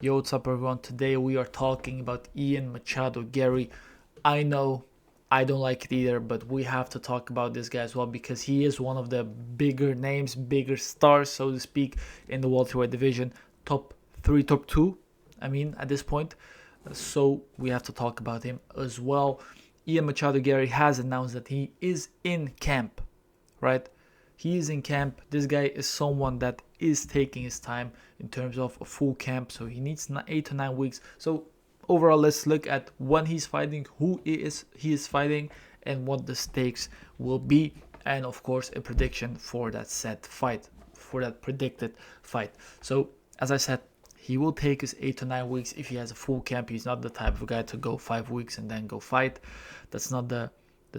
Yo, what's up everyone? Today we are talking about Ian Garry. I know I don't like it either, but we have to talk about this guy as well because he is one of the bigger names, bigger stars, so to speak, in the welterweight division. Top 3, top 2, at this point. So we have to talk about him as well. Ian Garry has announced that he is in camp, right? He is in camp. This guy is someone that is taking his time in terms of a full camp, so he needs 8 to 9 weeks. So overall, let's look at when he's fighting, who he is fighting, and what the stakes will be, and of course a prediction for that set fight, for that predicted fight. So as I said, he will take his 8 to 9 weeks if he has a full camp. He's not the type of guy to go 5 weeks and then go fight. That's not the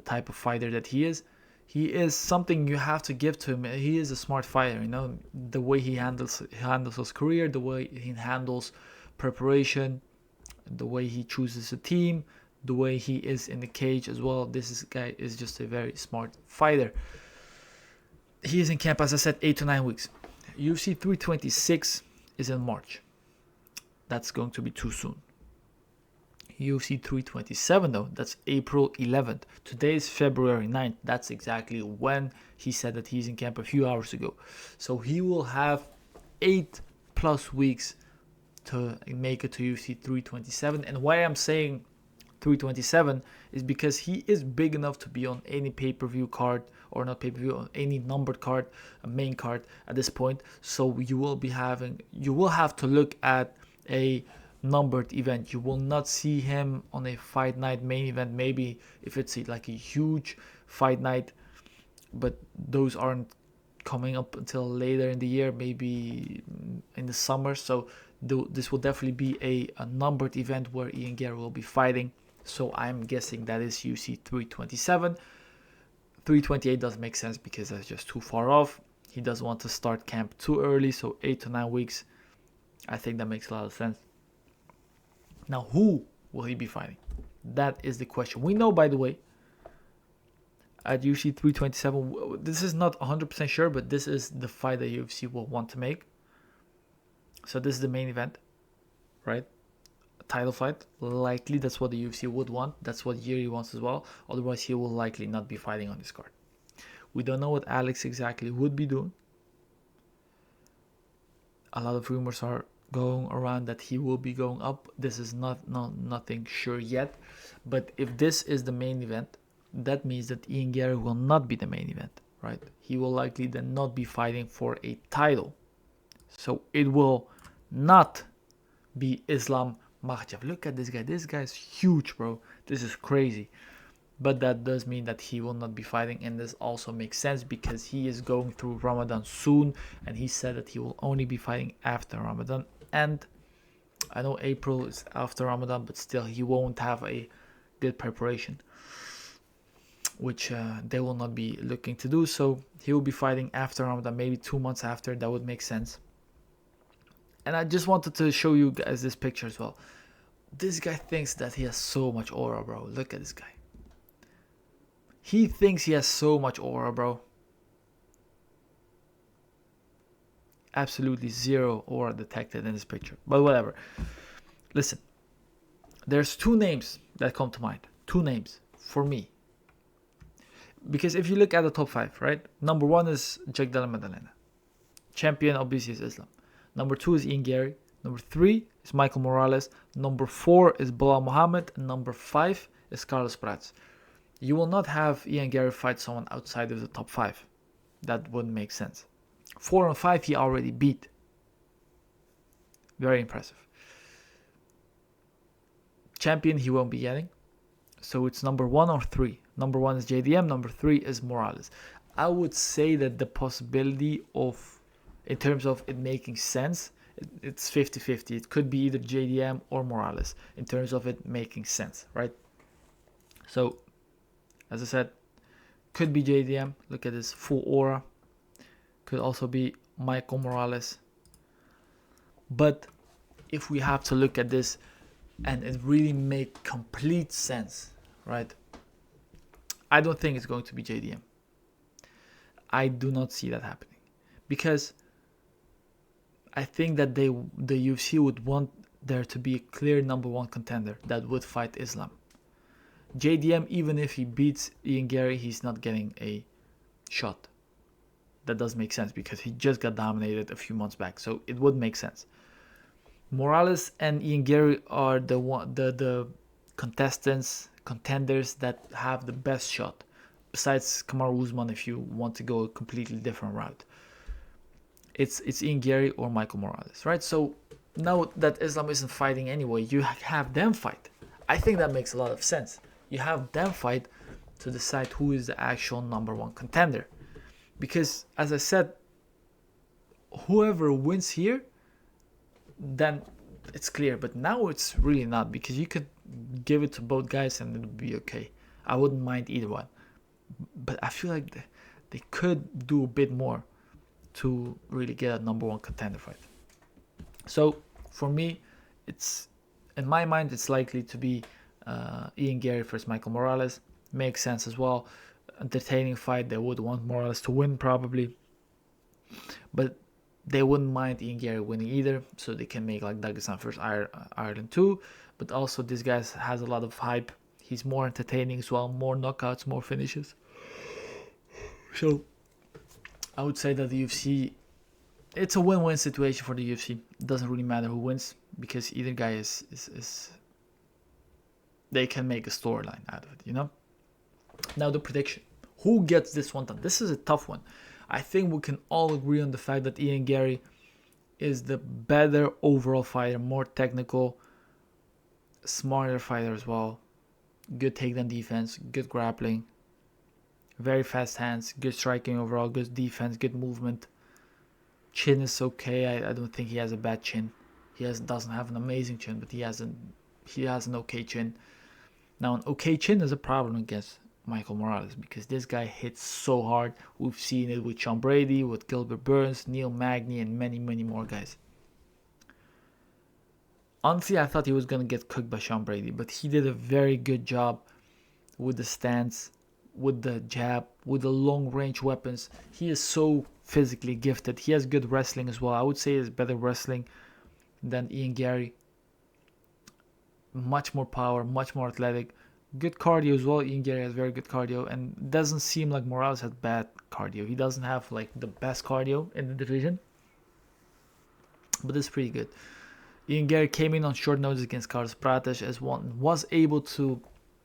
type of fighter that he is. He is something you have to give to him. He is a smart fighter, the way he handles his career, the way he handles preparation, the way he chooses a team, the way he is in the cage as well. This guy is just a very smart fighter. He is in camp, as I said, 8 to 9 weeks. UFC 326 is in March. That's going to be too soon. UFC 327 though, that's April 11th. Today is February 9th. That's exactly when he said that he's in camp a few hours ago. So he will have 8+ weeks to make it to UFC 327. And why I'm saying 327 is because he is big enough to be on any pay-per-view card, or not pay-per-view, on any numbered card, a main card at this point. So you will have to look at a numbered event. You will not see him on a fight night main event, maybe if it's like a huge fight night, but those aren't coming up until later in the year, maybe in the summer. So this will definitely be a numbered event where Ian Garry will be fighting. So I'm guessing that is UFC 327. 328 doesn't make sense because that's just too far off. He doesn't want to start camp too early, so 8 to 9 weeks, I think that makes a lot of sense. Now, who will he be fighting? That is the question. We know, by the way, at UFC 327, this is not 100% sure, but this is the fight that UFC will want to make. So this is the main event, right? A title fight. Likely that's what the UFC would want. That's what Yuri wants as well. Otherwise, he will likely not be fighting on this card. We don't know what Alex exactly would be doing. A lot of rumors are going around that he will be going up. This is nothing sure yet, but if this is the main event, that means that Ian Garry will not be the main event, right? He will likely then not be fighting for a title, so it will not be Islam Makhachev. Look at this guy. This guy is huge, bro. This is crazy. But that does mean that he will not be fighting, and this also makes sense because he is going through Ramadan soon, and he said that he will only be fighting after Ramadan. And I know April is after Ramadan, but still he won't have a good preparation, which they will not be looking to do. So he will be fighting after Ramadan, maybe 2 months after. That would make sense. And I just wanted to show you guys this picture as well. This guy thinks that he has so much aura, bro. Look at this guy. He thinks he has so much aura, bro. Absolutely zero aura detected in this picture. But whatever. Listen. There's 2 names that come to mind. 2 names for me. Because if you look at the top 5, right? Number 1 is Jack Della Maddalena. Champion, obviously, is Islam. Number 2 is Ian Garry. Number 3 is Michael Morales. Number 4 is Bilal Muhammad. And number 5 is Carlos Prats. You will not have Ian Garry fight someone outside of the top 5. That wouldn't make sense. 4 and 5 he already beat. Very impressive. Champion he won't be getting. So it's number 1 or 3. Number 1 is JDM. Number 3 is Morales. I would say that the possibility of, in terms of it making sense, it's 50-50. It could be either JDM or Morales in terms of it making sense, right? So, as I said, could be JDM. Look at his full aura. Could also be Michael Morales. But if we have to look at this and it really make complete sense, right? I don't think it's going to be JDM. I do not see that happening. Because I think that the UFC would want there to be a clear number one contender that would fight Islam. JDM, even if he beats Ian Garry, he's not getting a shot. That does make sense because he just got dominated a few months back, so it would make sense. Morales and Ian Garry are the contenders that have the best shot, besides Kamaru Usman if you want to go a completely different route. It's Ian Garry or Michael Morales, right? So now that Islam isn't fighting anyway, you have them fight. I think that makes a lot of sense. You have them fight to decide who is the actual number one contender. Because, as I said, whoever wins here, then it's clear. But now it's really not, because you could give it to both guys and it would be okay. I wouldn't mind either one. But I feel like they could do a bit more to really get a number one contender fight. So for me, it's in my mind it's likely to be Ian Garry versus Michael Morales. Makes sense as well. Entertaining fight. They would want Morales to win probably, but they wouldn't mind Ian Garry winning either, so they can make like Dagestan versus Ireland 2. But also this guy has a lot of hype. He's more entertaining as well, more knockouts, more finishes. So I would say that the UFC, it's a win-win situation for the UFC. It doesn't really matter who wins, because either guy is they can make a storyline out of it, you know? Now the prediction. Who gets this one done? This is a tough one. I think we can all agree on the fact that Ian Garry is the better overall fighter, more technical, smarter fighter as well. Good takedown defense, good grappling, very fast hands, good striking overall, good defense, good movement. Chin is okay. I don't think he has a bad chin. He doesn't have an amazing chin, but he has an okay chin. Now an okay chin is a problem against Michael Morales, because this guy hits so hard. We've seen it with Sean Brady, with Gilbert Burns, Neil Magny, and many, many more guys. Honestly, I thought he was going to get cooked by Sean Brady, but he did a very good job with the stance, with the jab, with the long-range weapons. He is so physically gifted. He has good wrestling as well. I would say he has better wrestling than Ian Garry. Much more power, much more athletic. Good cardio as well. Ian Garry has very good cardio, and it doesn't seem like Morales has bad cardio. He doesn't have like the best cardio in the division, but it's pretty good. Ian Garry came in on short notice against Carlos Prates as one, was able to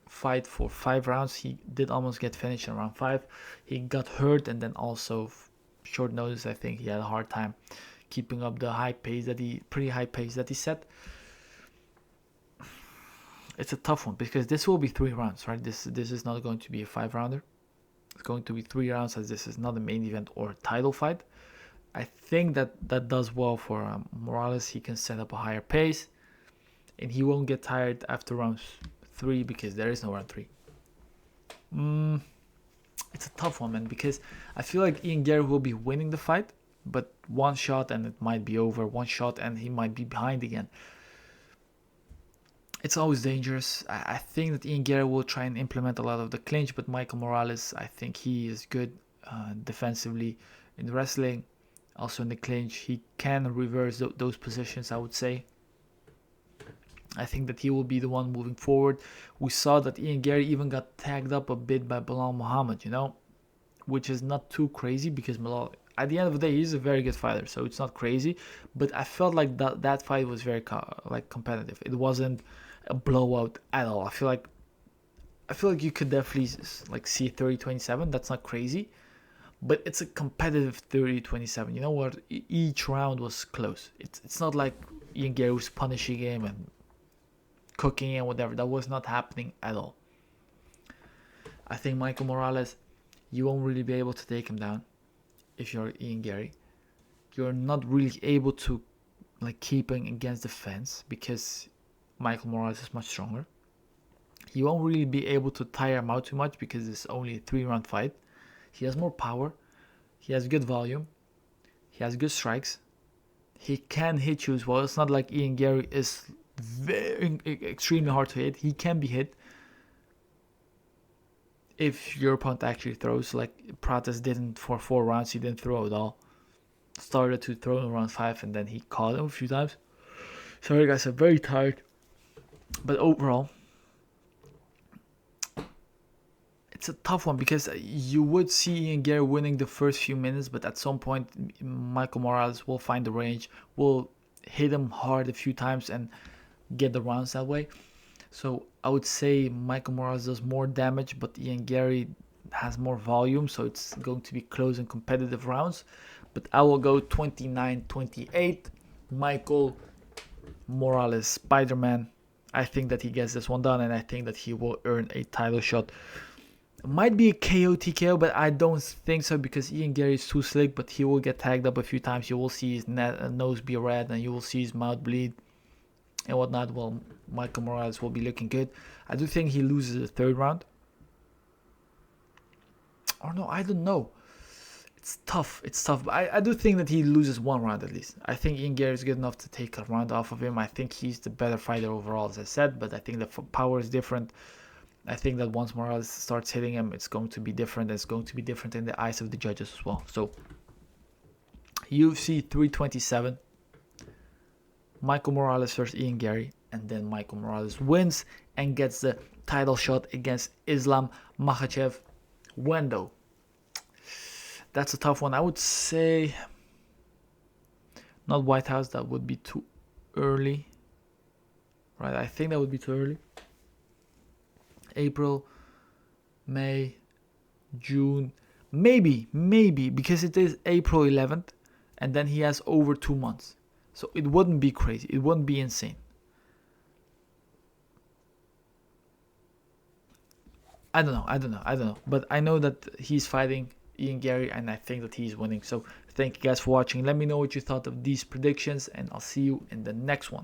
fight for 5 rounds. He did almost get finished in round 5. He got hurt, and then also short notice, I think he had a hard time keeping up the pretty high pace that he set. It's a tough one because this will be 3 rounds, right? This is not going to be a 5-rounder. It's going to be 3 rounds, as this is not a main event or a title fight. I think that does well for Morales. He can set up a higher pace, and he won't get tired after round 3 because there is no round 3. It's a tough one, man, because I feel like Ian Garry will be winning the fight, but one shot and it might be over. One shot and he might be behind again. It's always dangerous. I think that Ian Garry will try and implement a lot of the clinch, but Michael Morales, I think he is good defensively in wrestling. Also in the clinch, he can reverse those positions, I would say. I think that he will be the one moving forward. We saw that Ian Garry even got tagged up a bit by Bilal Muhammad, which is not too crazy because Bilal, at the end of the day, he's a very good fighter, so it's not crazy. But I felt like that fight was very competitive. It wasn't a blowout at all. I feel like you could definitely see 30-27. That's not crazy, but it's a competitive 30-27. You know what? Each round was close. It's not like Ian Garry was punishing him and cooking him, whatever. That was not happening at all. I think Michael Morales, you won't really be able to take him down if you're Ian Garry. You're not really able to keep him against the fence because Michael Morales is much stronger. You won't really be able to tire him out too much because it's only a 3-round fight. He has more power. He has good volume. He has good strikes. He can hit you as well. It's not like Ian Garry is very extremely hard to hit. He can be hit if your opponent actually throws. Like Prates didn't for 4 rounds. He didn't throw at all. Started to throw in round 5 and then he caught him a few times. Sorry guys, I'm very tired. But overall, it's a tough one because you would see Ian Garry winning the first few minutes, but at some point, Michael Morales will find the range, will hit him hard a few times and get the rounds that way. So I would say Michael Morales does more damage, but Ian Garry has more volume, so it's going to be close and competitive rounds. But I will go 29-28. Michael Morales, Spider-Man. I think that he gets this one done, and I think that he will earn a title shot. It might be a KO TKO, but I don't think so because Ian Garry is too slick, but he will get tagged up a few times. You will see his nose be red, and you will see his mouth bleed and whatnot. Well, Michael Morales will be looking good. I do think he loses the third round. Or no, I don't know. It's tough. But I do think that he loses one round at least. I think Ian Garry is good enough to take a round off of him. I think he's the better fighter overall, as I said, but I think the power is different. I think that once Morales starts hitting him, it's going to be different. It's going to be different in the eyes of the judges as well. So, UFC 327. Michael Morales versus Ian Garry. And then Michael Morales wins and gets the title shot against Islam Makhachev. Wendo. That's a tough one. I would say not White House. That would be too early. Right, I think that would be too early. April, May, June. Maybe, because it is April 11th. And then he has over 2 months. So it wouldn't be crazy. It wouldn't be insane. I don't know. But I know that he's fighting Ian Garry, and I think that he's winning. So thank you guys for watching. Let me know what you thought of these predictions, and I'll see you in the next one.